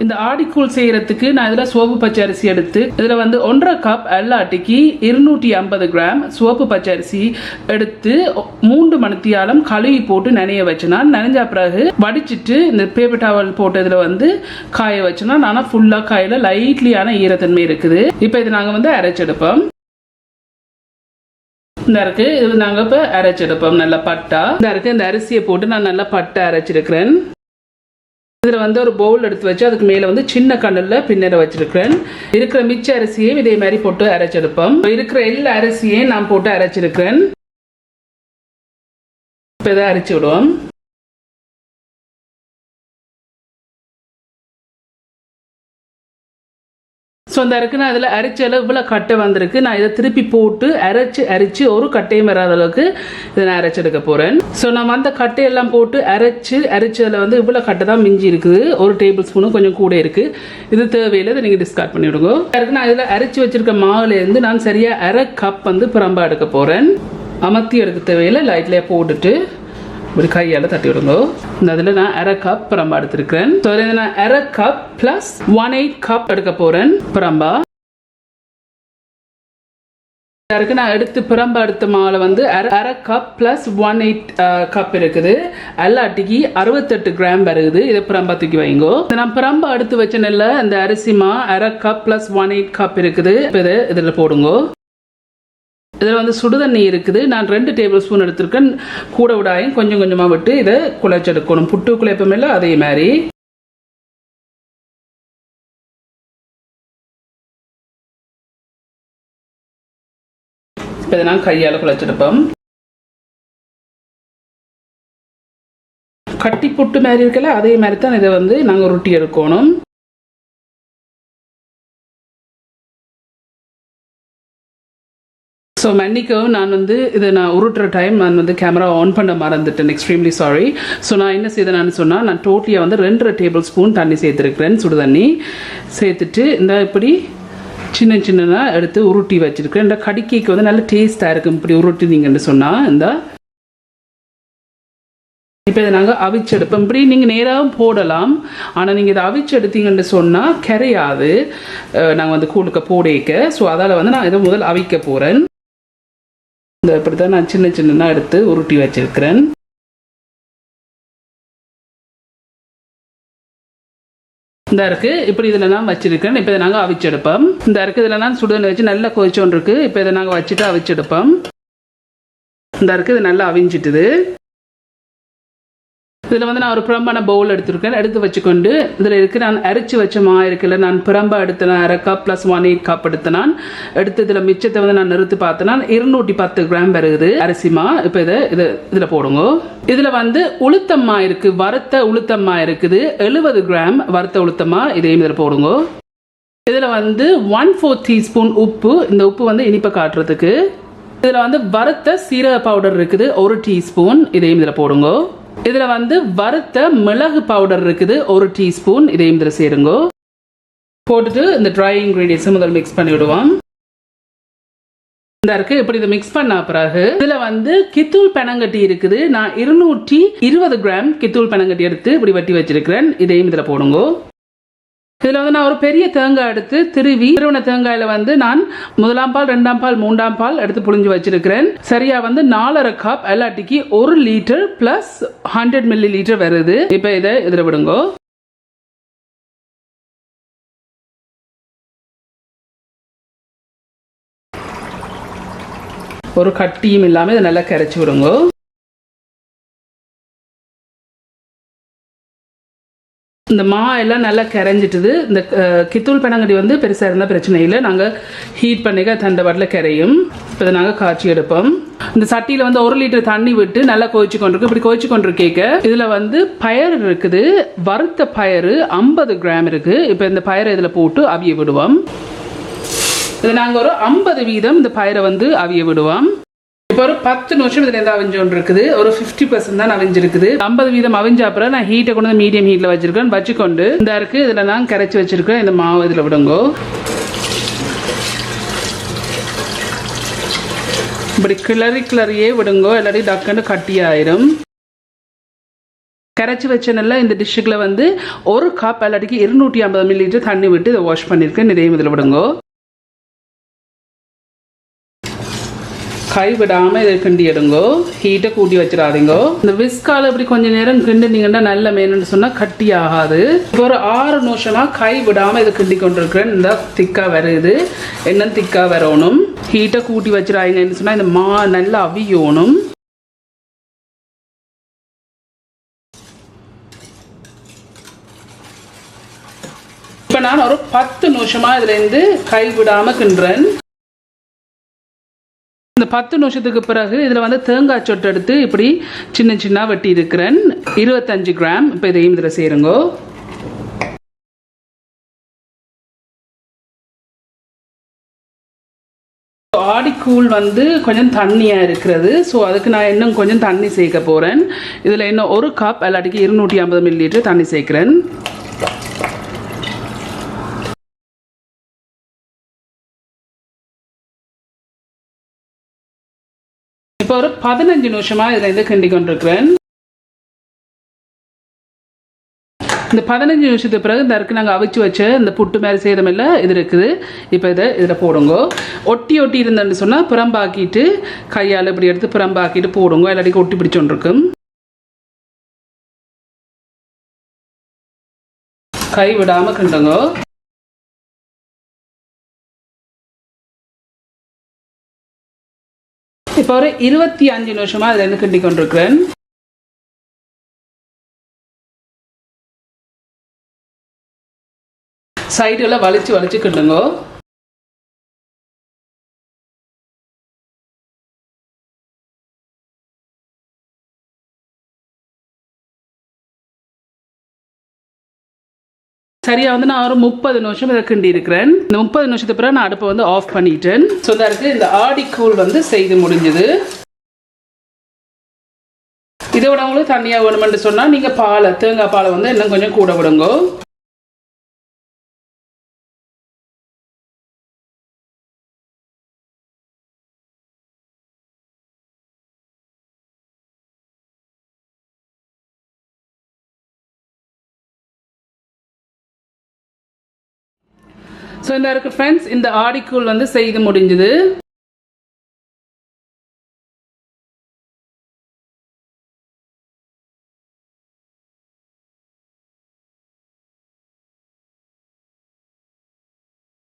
இந்த ஆடிக்கூழ் செய்யறதுக்கு நான் இதில் சிவப்பு பச்சை அரிசி எடுத்து இதில் வந்து 1.5 கப் எல்லாட்டிக்கு 250 கிராம் சிவப்பு பச்சை அரிசி எடுத்து 3 மணித்தியாலம் கழுவி போட்டு நனைய வச்சேன்னா நனைஞ்ச பிறகு வடிச்சிட்டு இந்த பேப்பர் டவல் போட்டு இதில் வந்து காய வச்சேன்னா நானா ஃபுல்லாக காயில் லைட்லியான ஈரத்தன்மை இருக்குது. இப்போ இது நாங்கள் வந்து அரைச்செடுப்போம். இந்த இருக்கு இது நாங்கள் இப்போ அரைச்செடுப்போம். நல்லா பட்டா இந்த இருக்கு இந்த அரிசியை போட்டு நான் நல்லா பட்டை அரைச்சிருக்கிறேன். இதில் வந்து ஒரு பவுல் எடுத்து வச்சு அதுக்கு மேலே வந்து சின்ன கண்ணில் பின்னர வச்சிருக்கிறேன். இருக்கிற மிச்ச அரிசியையும் இதே மாதிரி போட்டு அரைச்செடுப்போம். இருக்கிற எல்லா அரிசியையும் நான் போட்டு அரைச்சிருக்கிறேன். இப்போ இதை அரைச்சி விடுவோம். ஸோ அந்த இருக்கு நான் இதில் அரைச்சால இவ்வளோ கட்டை வந்திருக்கு. நான் இதை திருப்பி போட்டு அரைச்சி ஒரு கட்டையும் வராத அளவுக்கு இதை நான் அரைச்செடுக்க போகிறேன். ஸோ நம்ம அந்த கட்டையெல்லாம் போட்டு அரைச்சதில் வந்து இவ்வளோ கட்டை தான் மிஞ்சி இருக்குது. 1 டேபிள் ஸ்பூனும் கொஞ்சம் கூட இருக்குது. இது தேவையில்லை, இதை நீங்கள் டிஸ்கார்ட் பண்ணி விடுங்க. அதுக்கு நான் இதில் அரைச்சி வச்சிருக்க மாவுலேருந்து நான் சரியாக 1/2 கப் வந்து பிரம்பா எடுக்க போகிறேன். அமர்த்தி எடுக்க தேவையில்லை, லைட்லேயே போட்டுட்டு இப்படி கையால் தட்டி விடுங்க. இந்த அதில் நான் 1/2 கப் பிரம்பா எடுத்திருக்கிறேன். ஸோ இதில் நான் 1/2 கப் ப்ளஸ் 1/8 கப் எடுக்க போகிறேன் பிரம்பா. இருக்கு நான் எடுத்து பிரம்பா எடுத்த மாலை வந்து 1/2 கப் ப்ளஸ் 1/8 கப் இருக்குது. எல்லாட்டிக்கு 68 கிராம் வருது. இதை பிரம்பா தூக்கி வைங்கோ. நான் பிரம்பா எடுத்து வச்ச நெல்ல இந்த அரிசி மா 1/2 கப் ப்ளஸ் 1/8 கப் இருக்குது. இதை இதில் போடுங்க. இதில் வந்து சுடுதண்ணி இருக்குது. நான் 2 டேபிள் ஸ்பூன் எடுத்திருக்கேன். கூட விடாயும் கொஞ்சம் கொஞ்சமாக விட்டு இதை குழைச்செடுக்கணும். புட்டு குழைப்பம் இல்லை அதே மாதிரி. இப்போ இதை நான் கையால் குழைச்செடுப்போம். கட்டி புட்டு மாதிரி இருக்கல அதே மாதிரி தான் இதை வந்து நாங்கள் உருட்டி எடுக்கணும். ஸோ மன்னிக்கவும், நான் வந்து இதை நான் உருட்டுற டைம் நான் வந்து கேமரா ஆன் பண்ண மறந்துட்டேன். Extremely sorry. ஸோ நான் என்ன செய்தேன்னு சொன்னால் நான் டோட்டலியாக வந்து 2 டேபிள் ஸ்பூன் தண்ணி சேர்த்துருக்கிறேன். சுடு தண்ணி சேர்த்துட்டு இந்த இப்படி சின்ன சின்னதாக எடுத்து உருட்டி வச்சுருக்கிறேன். இந்த கடிக்கைக்கு வந்து நல்ல டேஸ்ட்டாக இருக்கும் இப்படி உருட்டினீங்கன்னு சொன்னால். இந்த இப்போ இதை நாங்கள் அவிச்செடுப்போம். இப்படி நீங்கள் நேராகவும் போடலாம். ஆனால் நீங்கள் இதை அவிச்செடுத்தீங்கன்னு சொன்னால் கரையாது. நாங்கள் வந்து கூழுக்க போடேக்க. ஸோ அதால் வந்து நான் இதை முதல் அவிக்க போகிறேன். இந்த இப்படி தான் நான் சின்ன சின்னதாக எடுத்து உருட்டி வச்சிருக்கிறேன். இந்த இருக்கு இப்படி இதில் நான் வச்சிருக்கேன். இப்போ இதை நாங்கள் அவிச்செடுப்போம். இந்த இருக்கு இதில் நான் சுடுதண்ணி வச்சு நல்லா கொதிச்சோன்னு இருக்கு. இப்போ இதை நாங்கள் வச்சுட்டு அவிச்செடுப்போம். இந்த இருக்கு இது நல்லா அவிஞ்சிட்டுது. இதில் வந்து நான் ஒரு பிரம்பான பவுல் எடுத்துருக்கேன். எடுத்து வச்சுக்கொண்டு இதில் இருக்கு நான் அரைச்சி வச்ச மா இருக்குல்ல, நான் பிரம்பா எடுத்தேன் 1/2 கப் ப்ளஸ் 1/8 கப் எடுத்தேன். எடுத்து இதில் மிச்சத்தை வந்து நான் நிறுத்தி பார்த்தேன்னா 210 கிராம் வருது அரிசிமா. இப்போ இதில் போடுங்க. இதில் வந்து உளுத்தம்மா இருக்குது, வறுத்த உளுத்தம்மா இருக்குது 70 கிராம் வறுத்த உளுத்தம்மா. இதையும் இதில் போடுங்க. இதில் வந்து 1/4 டீஸ்பூன் உப்பு. இந்த உப்பு வந்து இனிப்பை காட்டுறதுக்கு. இதில் வந்து வறுத்த சீரக பவுடர் இருக்குது 1 டீஸ்பூன். இதையும் இதில் போடுங்க. இதில் வந்து வறுத்த மிளகு பவுடர் இருக்குது 1 டீஸ்பூன். இதையும் இதில் சேருங்க. போட்டுட்டு இந்த ட்ரை இன்க்ரீடியன்ஸை முதல் மிக்ஸ் பண்ணி விடுவோம். இந்த இருக்கு இப்படி இதை மிக்ஸ் பண்ண பிறகு இதில் வந்து கித்தூல் பனங்கட்டி இருக்குது. நான் 220 கிராம் கித்தூல் பனங்கட்டி எடுத்து இப்படி வட்டி வச்சிருக்கிறேன். இதையும் இதில் போடுங்க. இதில் வந்து நான் ஒரு பெரிய தேங்காய் எடுத்து திருவின தேங்காயில் வந்து நான் 1ஆம் பால் 2ஆம் பால் 3ஆம் பால் எடுத்து புழிஞ்சு வச்சிருக்கிறேன். சரியா வந்து 4.5 கப் எல்லாட்டிக்கு 1 லிட்டர் பிளஸ் 100 மில்லி லிட்டர் வருது. இப்போ இதை இதில் விடுங்க. ஒரு கட்டியும் இல்லாமல் இதை நல்லா கரைச்சி விடுங்க. இந்த மா எல்லாம் நல்லா கரைஞ்சிட்டுது. இந்த கித்தூல் பனங்கட்டி வந்து பெருசாக இருந்தால் பிரச்சனை இல்லை. நாங்கள் ஹீட் பண்ணிக்க தண்டை பாட்டில் கரையும். இப்போ இதை நாங்கள் காய்ச்சி எடுப்போம். இந்த சட்டியில் வந்து 1 லிட்டர் தண்ணி விட்டு நல்லா கொதிச்சு கொண்டிருக்கு. இப்படி கொதிச்சு கொண்டிருக்கேக்க இதில் வந்து பயறு இருக்குது. வறுத்த பயறு 50 கிராம் இருக்குது. இப்போ இந்த பயரை இதில் போட்டு அவிய விடுவோம். இதை நாங்கள் ஒரு 50% இந்த பயரை வந்து அவிய விடுவோம். இப்போ ஒரு 10 நிமிஷம் இதில் எந்த அவிஞ்சோன்னு இருக்குது. ஒரு 50% தான் அவிஞ்சிருக்குது. 50% அவிஞ்ச அப்புறம் நான் ஹீட்டை கொண்டு வந்து மீடியம் ஹீட்டில் வச்சிருக்கேன். வச்சுக்கொண்டு இந்த இருக்கு இதில் நான் கரைச்சி வச்சிருக்கேன். இந்த மாவு இதில் விடுங்கோ. இப்படி கிளறியே விடுங்கோ. எல்லாரையும் டக்குன்னு கட்டி ஆயிரும். கரைச்சி வச்ச நல்லா இந்த டிஷ்ஷுக்குள்ள வந்து ஒரு கப் இல்லாட்டிக்கு 250 ml தண்ணி விட்டு இதை வாஷ் பண்ணியிருக்கேன். நிறைய இதில் விடுங்க. கை விடாமல் இதை கிண்டி எடுங்கோ. ஹீட்டை கூட்டி வச்சிடாதீங்க. இந்த விஸ்கால இப்படி கொஞ்சம் நேரம் கிண்டினீங்கன்னா நல்ல மேனுன்னு சொன்னால் கட்டி ஆகாது. இப்போ ஒரு 6 நிமிஷமாக கை விடாமல் இதை கிண்டி கொண்டிருக்கிறேன். இந்த திக்காக வருது. என்ன திக்காக வரணும். ஹீட்டை கூட்டி வச்சிடாதீங்கன்னு சொன்னால் இந்த நல்லா அவியணும். இப்போ நான் ஒரு 10 நிமிஷமாக இதுலேருந்து கை விடாமல் கிண்டுறேன். இந்த 10 நிமிஷத்துக்கு பிறகு இதில் வந்து தேங்காய் சொட்டு எடுத்து இப்படி சின்ன சின்ன வெட்டி இருக்கிறேன். 25 கிராம். இப்போ இதையும் இதில் சேருங்க. ஆடி கூழ் வந்து கொஞ்சம் தண்ணியாக இருக்கிறது. ஸோ அதுக்கு நான் இன்னும் கொஞ்சம் தண்ணி சேர்க்க போகிறேன். இதில் இன்னும் ஒரு கப் இல்லாட்டிக்கு 250 ml தண்ணி சேர்க்குறேன். இப்போ ஒரு 15 நிமிஷமாக இதில் இருந்து கிண்டி கொண்டிருக்கிறேன். இந்த 15 நிமிஷத்துக்கு பிறகு இந்த இருக்கு நாங்கள் அவிச்சு வச்ச இந்த புட்டு மாதிரி சேதமில்லை இது இருக்குது. இப்போ இதில் போடுங்க. ஒட்டி இருந்தேன்னு சொன்னால் புறம்பாக்கிட்டு கையால் இப்படி எடுத்து புறம்பாக்கிட்டு போடுங்க. எல்லாத்தையும் ஒட்டி பிடிச்சோன்றிருக்கும். கை விடாமல் கிண்டுங்க. இப்போ ஒரு 25 நிமிஷமாக அதில் இருந்து கிண்டி கொண்டிருக்கிறேன். சைடுல வலிச்சு கிண்டுங்க. சரியா வந்து நான் ஒரு 30 நிமிஷம் இதை கிண்டி இருக்கிறேன். இந்த 30 நிமிஷத்துக்கு பிறகு நான் அடுப்பை வந்து ஆஃப் பண்ணிட்டேன். ஸோ இதாக இருக்குது. இந்த ஆடி கூழ் வந்து செய்து முடிஞ்சது. இதை விட உங்களுக்கு தண்ணியாக வேணுமென்று சொன்னால் நீங்கள் தேங்காய் பாலை வந்து இன்னும் கொஞ்சம் கூட விடுங்க. ஸோ இந்த இருக்குது ஃப்ரெண்ட்ஸ், இந்த ஆடிக்கூழ் வந்து செய்து முடிஞ்சுது.